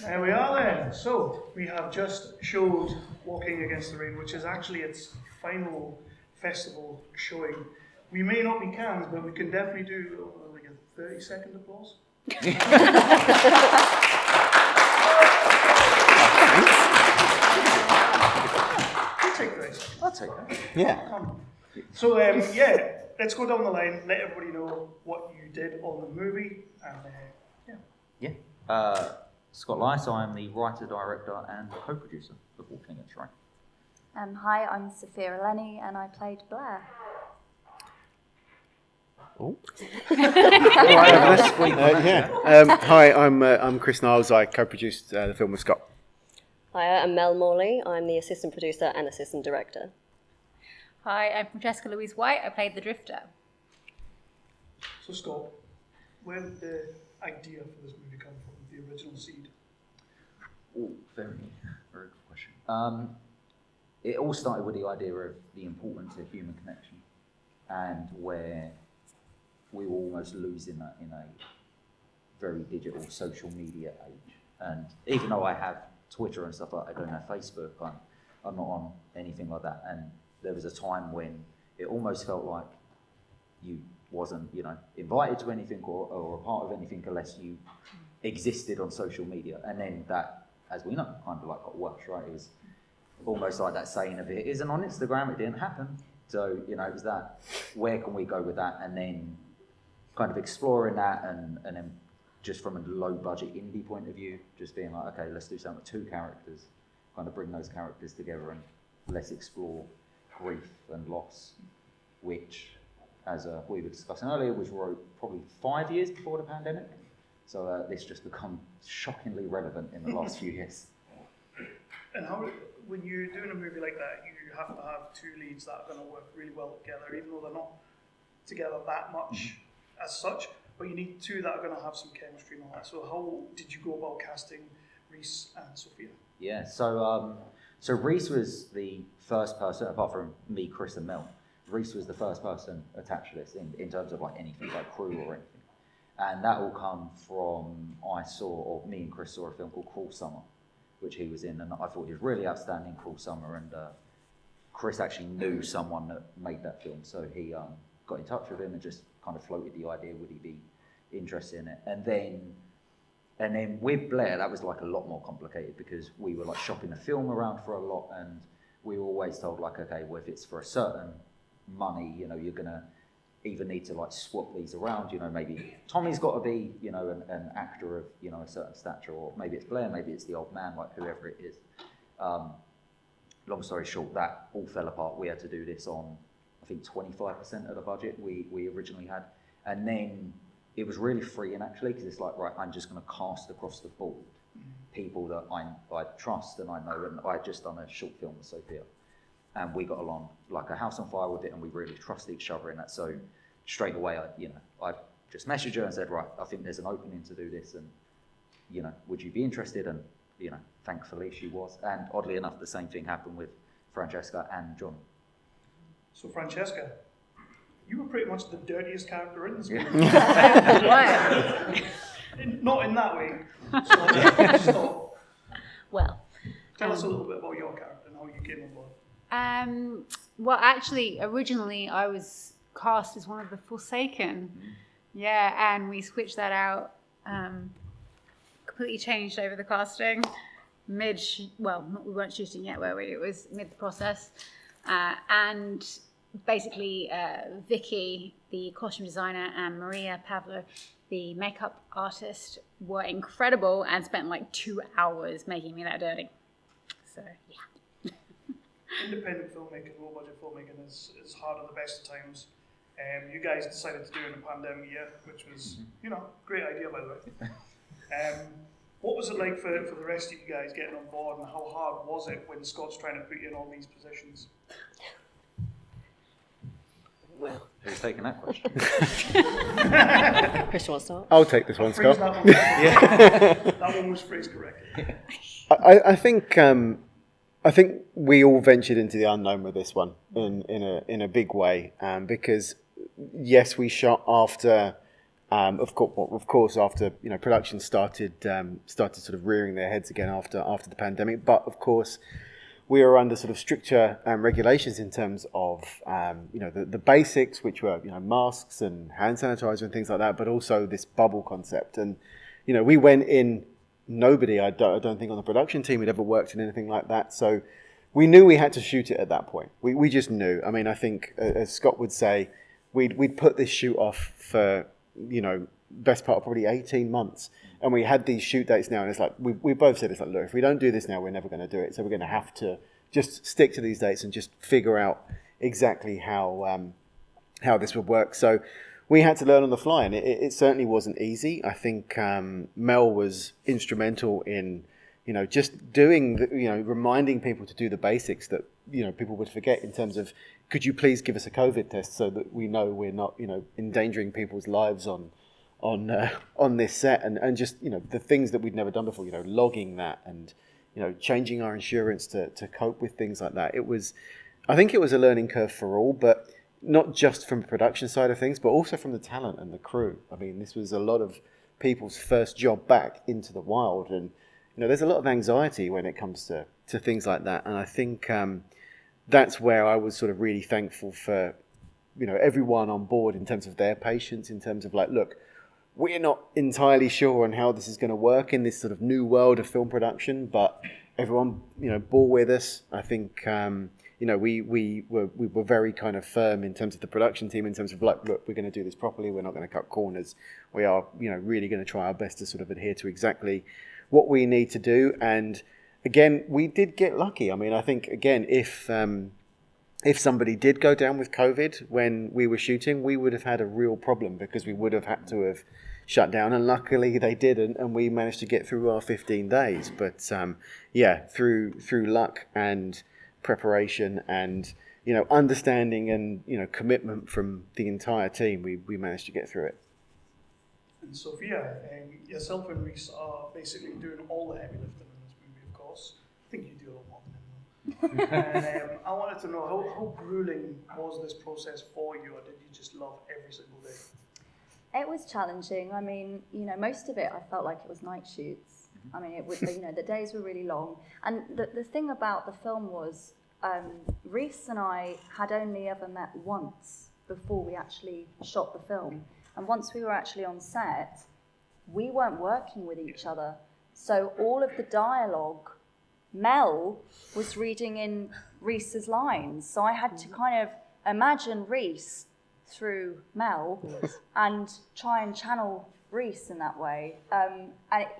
There we are then. So, we have just showed Walking Against the Rain, which is actually its final festival showing. We may not be cans, but we can definitely do like a 30-second applause. I'll take that. Yeah. So, yeah, let's go down the line, let everybody know what you did on the movie, and Scott Lyus, I am the writer, director, and co-producer of Walking Against the Rain. Hi, I'm Sophia Elena, and I played Blair. Oh. Hi, I'm Chris Nials. I co-produced the film with Scott. Hi, I'm Mel Morley. I'm the assistant producer and assistant director. Hi, I'm Francesca Louise White. I played the Drifter. So Scott, where did the idea for this movie come from, the original seed? Oh, very good question. It all started with the idea of the importance of human connection, and where we were almost losing that in a very digital social media age. And even though I have Twitter and stuff, I don't have Facebook, I'm not on anything like that. And there was a time when it almost felt like you wasn't, invited to anything or a part of anything unless you existed on social media. And then that, as we know, kind of like got worse, right? It was almost like that saying of it isn't on Instagram, it didn't happen. So, it was that, where can we go with that? And then kind of exploring that and then just from a low budget indie point of view, just being like, okay, let's do something with two characters, kind of bring those characters together and let's explore grief and loss, which, as we were discussing earlier, was wrote probably 5 years before the pandemic. So this just become shockingly relevant in the last few years. And how, when you're doing a movie like that, you have to have two leads that are going to work really well together, even though they're not together that much as such. But you need two that are going to have some chemistry and all that. So how did you go about casting Rhys and Sophia? Yeah, so Rhys was the first person, apart from me, Chris and Mel, Rhys was the first person attached to this in terms of like anything, like crew or anything. And that will come from, me and Chris saw a film called Cruel Summer, which he was in, and I thought he was really outstanding, Cruel Summer, and Chris actually knew someone that made that film, so he got in touch with him and just kind of floated the idea, would he be interested in it? And then with Blair, that was like a lot more complicated because we were like shopping the film around for a lot, and we were always told like, okay, well, if it's for a certain money, you're gonna either need to like swap these around, maybe Tommy's got to be, an actor of, a certain stature, or maybe it's Blair, maybe it's the old man, like whoever it is. Long story short, that all fell apart. We had to do this on, I think 25% of the budget we originally had. And then it was really freeing actually, because it's like, right, I'm just going to cast across the board people that I trust and I know, and I had just done a short film with Sophia. And we got along like a house on fire with it, and we really trust each other in that. So straight away, I just messaged her and said, right, I think there's an opening to do this, and would you be interested? And thankfully she was. And oddly enough, the same thing happened with Francesca and John. So Francesca, you were pretty much the dirtiest character in this movie. Not in that way. So, Well, tell us a little bit about your character and how you came on board. Well, actually, originally I was cast as one of the Forsaken. Yeah, and we switched that out. Completely changed over the casting. We weren't shooting yet, were we? It was mid the process. And basically, Vicky, the costume designer, and Maria Pavlo, the makeup artist, were incredible and spent like 2 hours making me that dirty. So, yeah. Independent filmmaking, low budget filmmaking is hard at the best of times. You guys decided to do it in a pandemic year, which was, great idea by the way. What was it like for the rest of you guys getting on board, and how hard was it when Scott's trying to put you in all these positions? Well, who's taking that question? Christian wants to start. I'll take this one, Scott. That one was phrased correctly. I think we all ventured into the unknown with this one in a big way, because yes, we shot after Of course, after production started sort of rearing their heads again after the pandemic. But of course, we are under sort of stricter regulations in terms of the basics, which were masks and hand sanitizer and things like that, but also this bubble concept. And we went in. Nobody, I don't think on the production team had ever worked in anything like that. So we knew we had to shoot it at that point. We just knew. I mean, I think as Scott would say, we'd put this shoot off for best part of probably 18 months, and we had these shoot dates now, and it's like we both said, it's like, look, if we don't do this now, we're never going to do it. So we're going to have to just stick to these dates and just figure out exactly how this would work. So we had to learn on the fly, and it certainly wasn't easy. I think Mel was instrumental in, just doing, reminding people to do the basics that, people would forget in terms of, could you please give us a COVID test so that we know we're not, endangering people's lives on this set, and just, the things that we'd never done before, logging that and, changing our insurance to cope with things like that. I think it was a learning curve for all, but not just from the production side of things, but also from the talent and the crew. I mean, this was a lot of people's first job back into the wild, and there's a lot of anxiety when it comes to things like that. And I think that's where I was sort of really thankful for everyone on board in terms of their patience, in terms of like, look, we're not entirely sure on how this is going to work in this sort of new world of film production, but everyone bore with us. I think we were very kind of firm in terms of the production team, in terms of like, look, we're going to do this properly. We're not going to cut corners. We are, really going to try our best to sort of adhere to exactly what we need to do. And again, we did get lucky. I mean, I think again, if somebody did go down with COVID when we were shooting, we would have had a real problem, because we would have had to have shut down. And luckily they didn't, and we managed to get through our 15 days. But through luck and preparation and understanding and commitment from the entire team, we managed to get through it. And Sophia, yourself and Rhys are basically doing all the heavy lifting in this movie, of course. I think you do a lot more than him. And I wanted to know, how grueling was this process for you, or did you just love every single day? It was challenging. I mean, most of it I felt like it was night shoots. I mean, it was, the days were really long. And the thing about the film was, Rhys and I had only ever met once before we actually shot the film. And once we were actually on set, we weren't working with each other. So all of the dialogue, Mel was reading in Rhys's lines. So I had to kind of imagine Rhys through Mel and try and channel Rhys in that way. And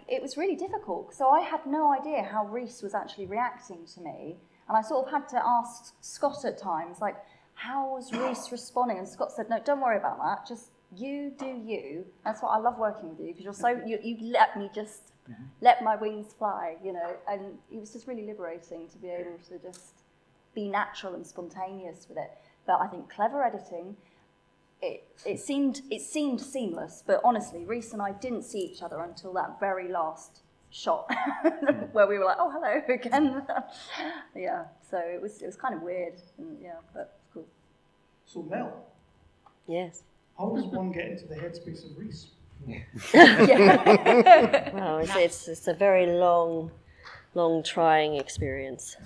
it was really difficult. So I had no idea how Rhys was actually reacting to me. And I sort of had to ask Scott at times, like, how was Rhys responding? And Scott said, no, don't worry about that. Just you do you. That's what I love working with you, because you're so, you let me just let my wings fly, and it was just really liberating to be able to just be natural and spontaneous with it. But I think clever editing, it seemed seamless, but honestly, Rhys and I didn't see each other until that very last shot where we were like, oh, hello again. So it was kind of weird, but it's cool. So Mel, Yes. how does one get into the headspace of Rhys? Well, it's a very long trying experience.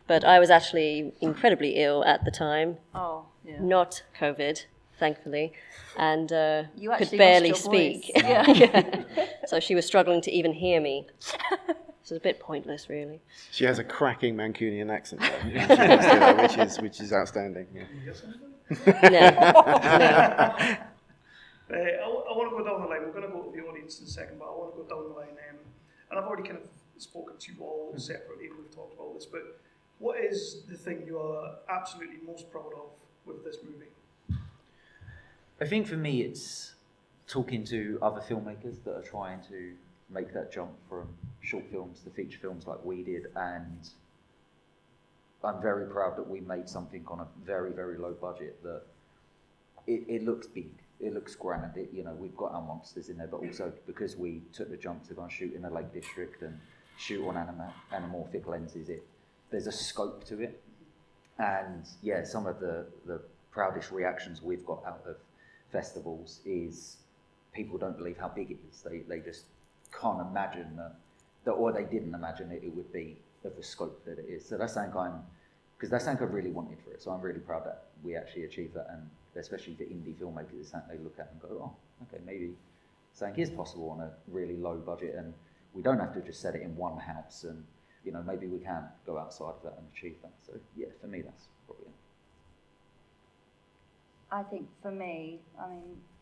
But I was actually incredibly ill at the time. Oh, yeah. Not COVID, thankfully, and You actually could barely lost your voice. speak. Yeah. So she was struggling to even hear me. So it's a bit pointless, really. She has a cracking Mancunian accent, though, which is outstanding. Yeah. Can you hear something? No. I want to go down the line. We're going to go to the audience in a second, but I want to go down the line. And I've already kind of spoken to you all separately, and we've talked about this, but what is the thing you are absolutely most proud of with this movie? I think for me, it's talking to other filmmakers that are trying to make that jump from short films to feature films like we did, and I'm very proud that we made something on a very, very low budget that it looks big, it looks grand, we've got our monsters in there, but also because we took the jump to go and shoot in the Lake District and shoot on anamorphic lenses, there's a scope to it. And some of the proudest reactions we've got out of festivals is people don't believe how big it is. They just can't imagine that, or they didn't imagine it would be of the scope that it is. So that's something because that's something I really wanted for it. So I'm really proud that we actually achieved that, and especially for indie filmmakers, it's something they look at and go, oh, okay, maybe something is possible on a really low budget, and we don't have to just set it in one house, and maybe we can go outside of that and achieve that. So yeah, for me, that's probably it. I think for me,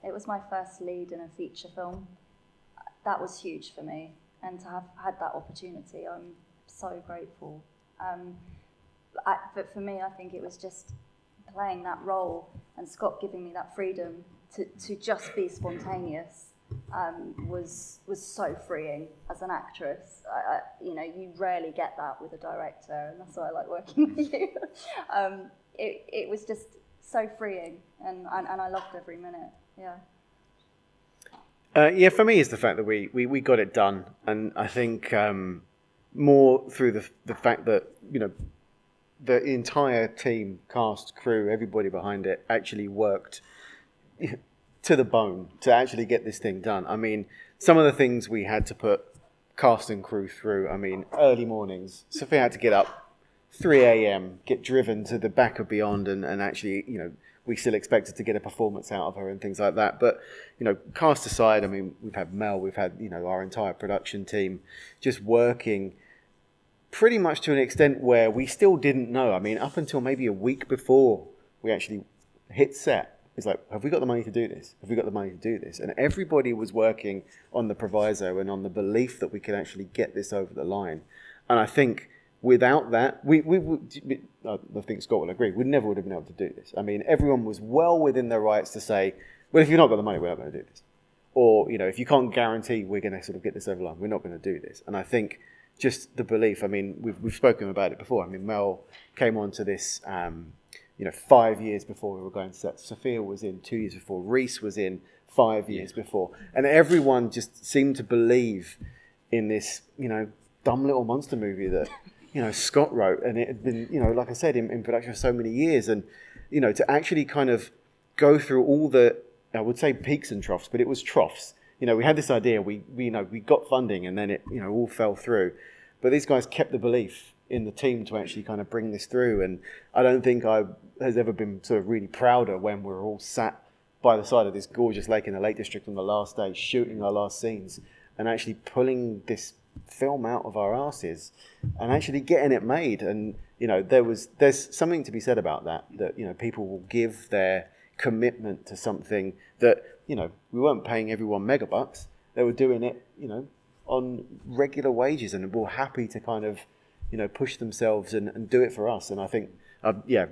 it was my first lead in a feature film. That was huge for me, and to have had that opportunity, I'm so grateful. But for me, I think it was just playing that role and Scott giving me that freedom to just be spontaneous was so freeing as an actress. You rarely get that with a director, and that's why I like working with you. It was just so freeing, and I loved every minute. Yeah. For me, it's the fact that we got it done, and I think more through the fact that the entire team, cast, crew, everybody behind it actually worked to the bone to actually get this thing done. I mean, some of the things we had to put cast and crew through. I mean, early mornings. Sophia had to get up 3 a.m., get driven to the back of Beyond, and actually, we still expected to get a performance out of her and things like that. But, cast aside, I mean, we've had Mel, we've had, our entire production team just working pretty much to an extent where we still didn't know. I mean, up until maybe a week before we actually hit set, it's like, have we got the money to do this? Have we got the money to do this? And everybody was working on the proviso and on the belief that we could actually get this over the line. And I think without that, I think Scott will agree, we never would have been able to do this. I mean, everyone was well within their rights to say, well, if you've not got the money, we're not going to do this. Or, if you can't guarantee we're going to sort of get this over the line, we're not going to do this. And I think just the belief, I mean, we've spoken about it before. I mean, Mel came onto this, 5 years before we were going to set. Sophia was in 2 years before. Reese was in 5 years before. And everyone just seemed to believe in this, dumb little monster movie that, Scott wrote. And it had been, like I said, in production for so many years. And, to actually kind of go through all the, I would say peaks and troughs, but it was troughs. We had this idea, we got funding, and then it, all fell through. But these guys kept the belief in the team to actually kind of bring this through. And I don't think I has ever been sort of really prouder when we're all sat by the side of this gorgeous lake in the Lake District on the last day, shooting our last scenes, and actually pulling this film out of our asses and actually getting it made. And, there's something to be said about that people will give their commitment to something that, we weren't paying everyone megabucks. They were doing it, on regular wages, and were happy to kind of, push themselves and do it for us. And I think,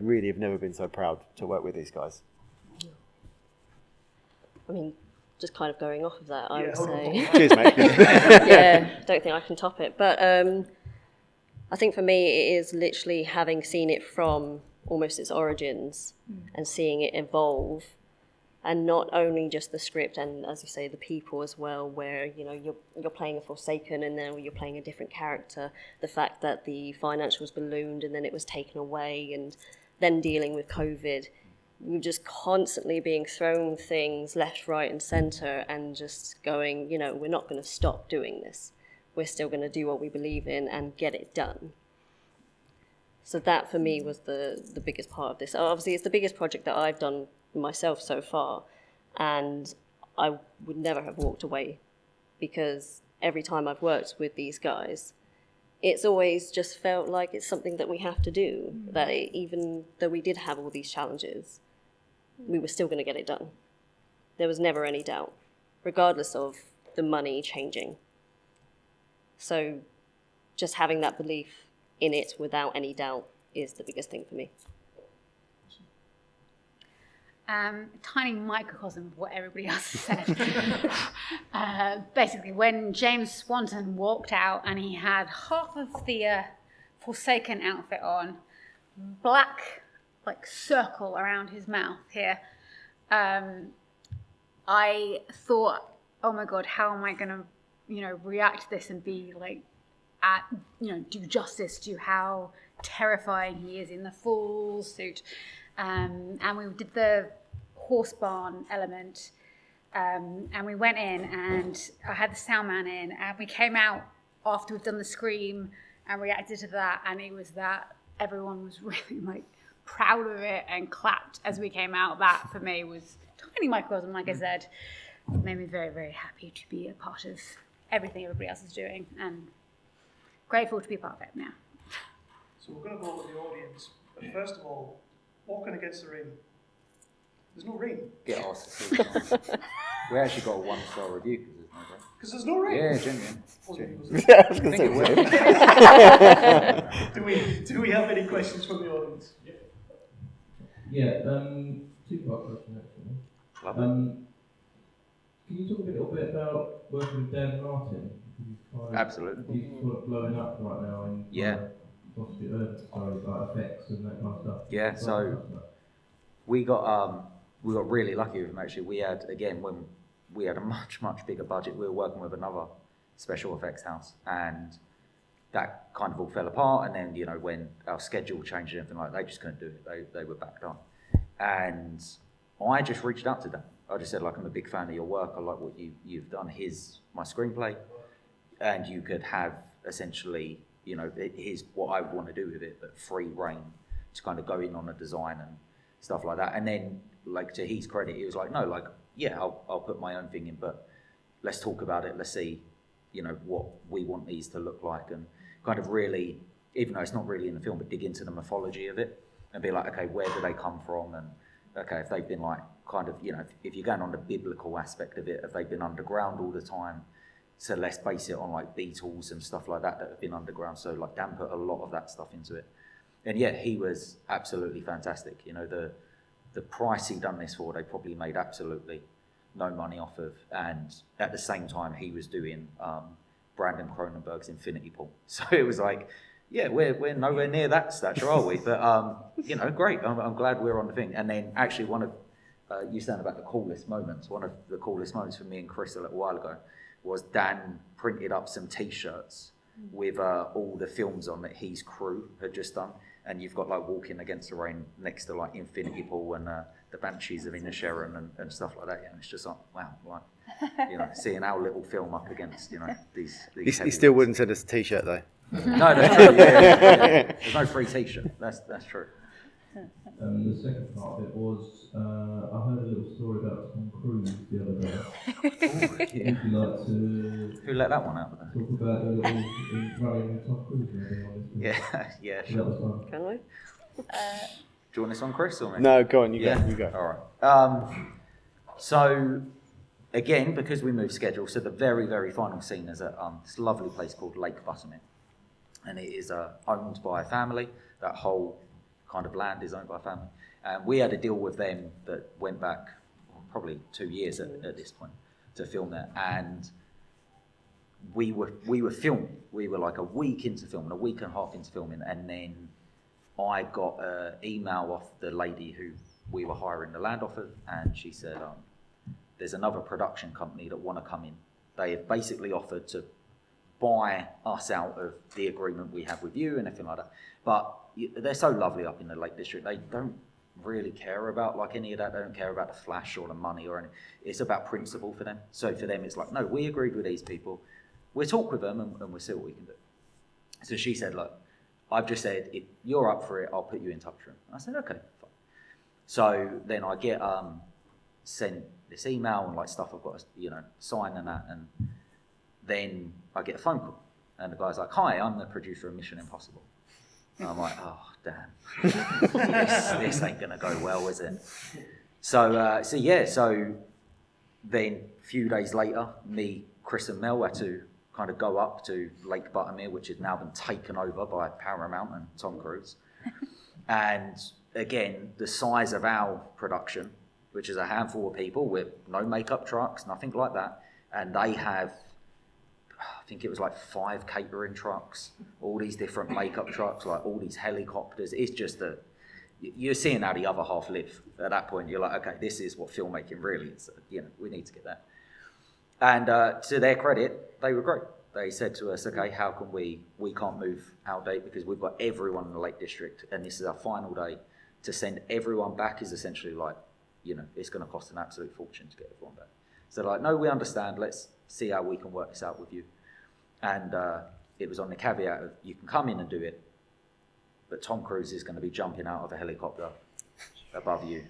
really have never been so proud to work with these guys. I mean, just kind of going off of that, I would say. Cheers, mate. Don't think I can top it. But I think for me, it is literally having seen it from almost its origins and seeing it evolve. And not only just the script and, as you say, the people as well, where, you're playing a Forsaken and then you're playing a different character. The fact that the financials ballooned and then it was taken away, and then dealing with COVID. We're just constantly being thrown things left, right and centre, and just going, we're not going to stop doing this. We're still going to do what we believe in and get it done. So that for me was the biggest part of this. Obviously, it's the biggest project that I've done myself so far, and I would never have walked away, because every time I've worked with these guys, it's always just felt like it's something that we have to do, that even though we did have all these challenges, we were still going to get it done. There was never any doubt, regardless of the money changing. So just having that belief in it without any doubt is the biggest thing for me. Tiny microcosm of what everybody else has said. Basically, when James Swanton walked out and he had half of the Forsaken outfit on, black circle around his mouth here, I thought, oh my God, how am I going to, react to this and be do justice to how terrifying he is in the full suit. And we did the horse barn element. And we went in, and I had the sound man in, and we came out after we'd done the scream and reacted to that, and it was that everyone was really like proud of it and clapped as we came out. That for me was tiny microcosm, like I said. It made me very, very happy to be a part of everything everybody else is doing, and grateful to be a part of it now. So we're going to go with the audience. But first of all, walking against the rain. There's no rain. Get asked to see. We actually got a 1-star review because there's no rain. Because there's no rain? Yeah, genuine. Yeah, I was going to say. Do we have any questions from the audience? Yeah, two-part question actually. Can you talk a little bit about working with Dan Martin? Absolutely. He's sort of blowing up right now in like effects and that kind of stuff. Yeah, so we got really lucky with him actually. We had, again, when we had a much bigger budget, we were working with another special effects house, and that kind of all fell apart. And then, you know, when our schedule changed and everything like that, they just couldn't do it. They were backed on. And I just reached out to them. I just said, like, I'm a big fan of your work. I like what you've done. Here's my screenplay, and you could have essentially, you know, here's what I want to do with it, but free reign to kind of go in on a design and stuff like that. And then, like, to his credit, he was like, no, like, yeah, I'll put my own thing in, but let's talk about it. Let's see, you know, what we want these to look like, and kind of really, even though it's not really in the film, but dig into the mythology of it and be like, okay, where do they come from? And okay, if they've been like, kind of, you know, if you're going on the biblical aspect of it, have they been underground all the time? So let's base it on like Beatles and stuff like that have been underground. So like Dan put a lot of that stuff into it. And yeah, he was absolutely fantastic. You know, the price he done this for, they probably made absolutely no money off of. And at the same time, he was doing Brandon Cronenberg's Infinity Pool. So it was like, yeah, we're nowhere near that stature, are we? But, you know, great. I'm glad we're on the thing. And then actually one of, you said about the coolest moments, one of the coolest moments for me and Chris a little while ago was Dan printed up some T-shirts with all the films on that his crew had just done. And you've got like Walking Against the Rain next to like Infinity Pool and the Banshees of Inisherin and stuff like that. And it's just like, wow, like, you know, seeing our little film up against, you know, these He still wouldn't send us a T-shirt though. No, that's true. Yeah. There's no free T-shirt. That's true. The second part of it was, I heard a little story about Tom Cruise the other day. Would you like to Who let that one out? talk about a little running with Tom Cruise maybe on this? Yeah, That sure. was fun. Can we? Do you want this one, Chris, or me? No, go on, you Yeah? go. All right. So, again, because we moved schedule, so the very, very final scene is at this lovely place called Lake Buttermere. And it is owned by a family. That whole kind of land is owned by a family. And we had a deal with them that went back probably 2 years at this point to film there. And we were filming. We were like a week into filming, a week and a half into filming, and then I got an email off the lady who we were hiring the land off of, and she said, there's another production company that want to come in. They have basically offered to buy us out of the agreement we have with you and everything like that. But they're so lovely up in the Lake District. They don't really care about like any of that. They don't care about the flash or the money or anything. It's about principle for them. So for them, it's like, no, we agreed with these people. We'll talk with them and we'll see what we can do. So she said, look, I've just said, if you're up for it, I'll put you in touch with them. I said, okay, fine. So then I get sent this email and like stuff I've got to, you know, sign and that, and then I get a phone call, and the guy's like, hi, I'm the producer of Mission Impossible. And I'm like, oh, damn. this ain't going to go well, is it? So then a few days later, me, Chris and Mel had to kind of go up to Lake Buttermere, which has now been taken over by Paramount and Tom Cruise. And again, the size of our production, which is a handful of people with no makeup trucks, nothing like that, and they have, I think it was like 5 catering trucks, all these different makeup trucks, like all these helicopters. It's just you're seeing how the other half live. At that point, you're like, okay, this is what filmmaking really is. You know, we need to get that. And to their credit, they were great. They said to us, okay, how can we can't move our date because we've got everyone in the Lake District, and this is our final day. To send everyone back is essentially like, it's going to cost an absolute fortune to get everyone back. So like, no, we understand. Let's see how we can work this out with you. And it was on the caveat of you can come in and do it, but Tom Cruise is going to be jumping out of a helicopter above you.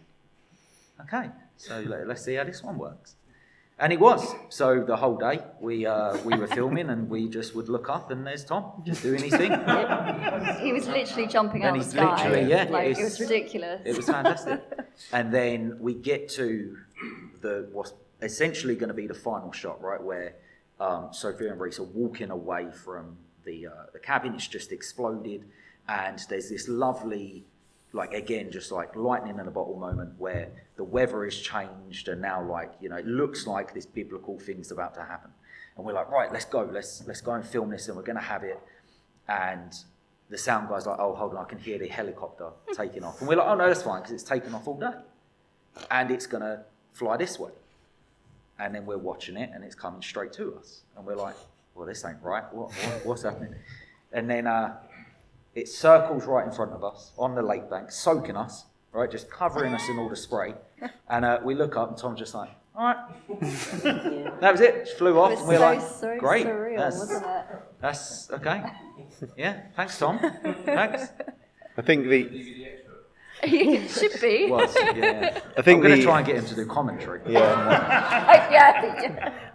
Okay, so let's see how this one works. And it was. So the whole day we were filming, and we just would look up, and there's Tom just doing his thing. He was literally jumping out of the sky. Literally, yeah, Like, it was ridiculous. It was fantastic. And then we get to what's essentially going to be the final shot, right, where Sophia and Reese are walking away from the cabin. It's just exploded, and there's this lovely, like, again, just like lightning in a bottle moment where the weather has changed, and now, like, it looks like this biblical thing's about to happen. And we're like, right, let's go and film this, and we're going to have it. And the sound guy's like, oh, hold on, I can hear the helicopter taking off. And we're like, oh, no, that's fine, because it's taken off all day. And it's going to fly this way. And then we're watching it, and it's coming straight to us. And we're like, well, this ain't right. What's happening? And then it circles right in front of us on the lake bank, soaking us, right, just covering us in all the spray. And we look up, and Tom's just like, all right. That was it. Just flew off. It was and we're like, so great. surreal, wasn't it? That's okay. Yeah, thanks, Tom. Thanks. I think It should be. Was, yeah. I think I'm going to try and get him to do commentary. Yeah.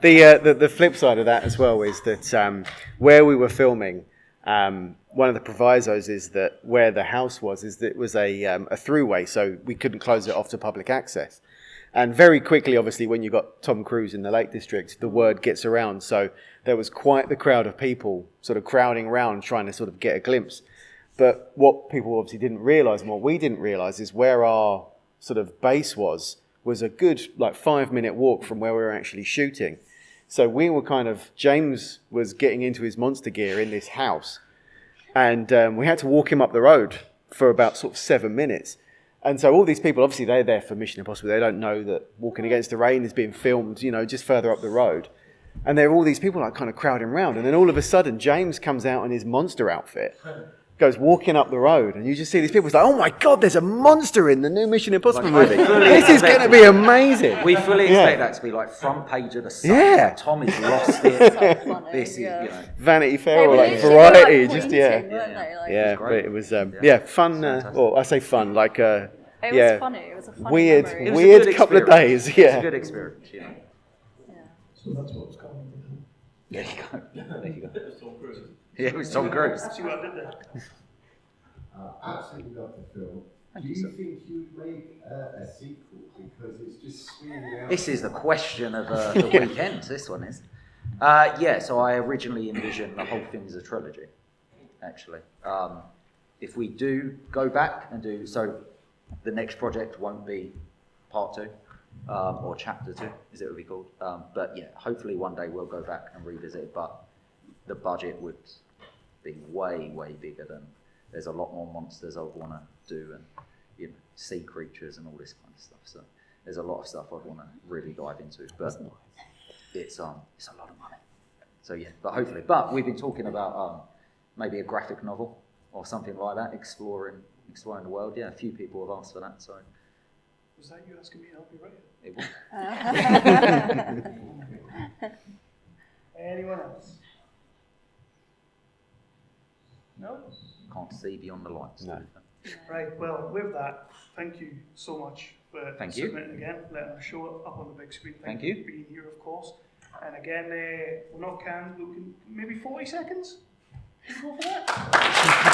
Yeah. The flip side of that as well is that where we were filming, one of the provisos is that where the house was, is that it was a throughway, so we couldn't close it off to public access. And very quickly, obviously, when you got Tom Cruise in the Lake District, the word gets around. So there was quite the crowd of people sort of crowding around, trying to sort of get a glimpse. But what people obviously didn't realise, and what we didn't realise, is where our sort of base was a good, like, 5-minute walk from where we were actually shooting. So we were James was getting into his monster gear in this house. And we had to walk him up the road for about sort of 7 minutes. And so all these people, obviously they're there for Mission Impossible. They don't know that Walking Against the Rain is being filmed, just further up the road. And there are all these people like kind of crowding around. And then all of a sudden, James comes out in his monster outfit, goes walking up the road. And you just see these people. It's like, oh my God, there's a monster in the new Mission Impossible movie. This is going to be amazing. We fully expect that to be like front page of the Sun. Yeah. Tommy's lost it. So funny, This is, Vanity They Fair were or like literally, Variety. like, Just, pointing, yeah. weren't they? Like, Yeah, great. but it was, fun. Fantastic. Well, I say fun, like, It was funny. It was a funny weird, memory. It was a weird good couple of experience. days. It was Yeah. a good experience, Yeah. So that's what was coming. There you go. There you go. Yeah, it was Tom Cruise. See what I did there? Absolutely love the film. Do you think you'd make a sequel? Because it's just screaming out. This is the question of the weekend, this one is. So I originally envisioned the whole thing as a trilogy, actually. If we do go back and do, so the next project won't be part 2, or chapter 2, as it would be called. But yeah, hopefully one day we'll go back and revisit it, but the budget would be way, way bigger than, there's a lot more monsters I would want to do, and sea creatures and all this kind of stuff. So there's a lot of stuff I'd want to really dive into, but it's a lot of money. So yeah, but hopefully. But we've been talking about maybe a graphic novel or something like that, exploring the world. Yeah, a few people have asked for that. So Was that you asking me to help you write it? it will. Anyone else? No? Can't see beyond the lights. No. Right, well, with that, thank you so much for Thank you. submitting again, letting us show it up on the big screen. Thank you you. for being here, of course. And again, we're not canned, we can maybe 40 seconds? Can we go for that?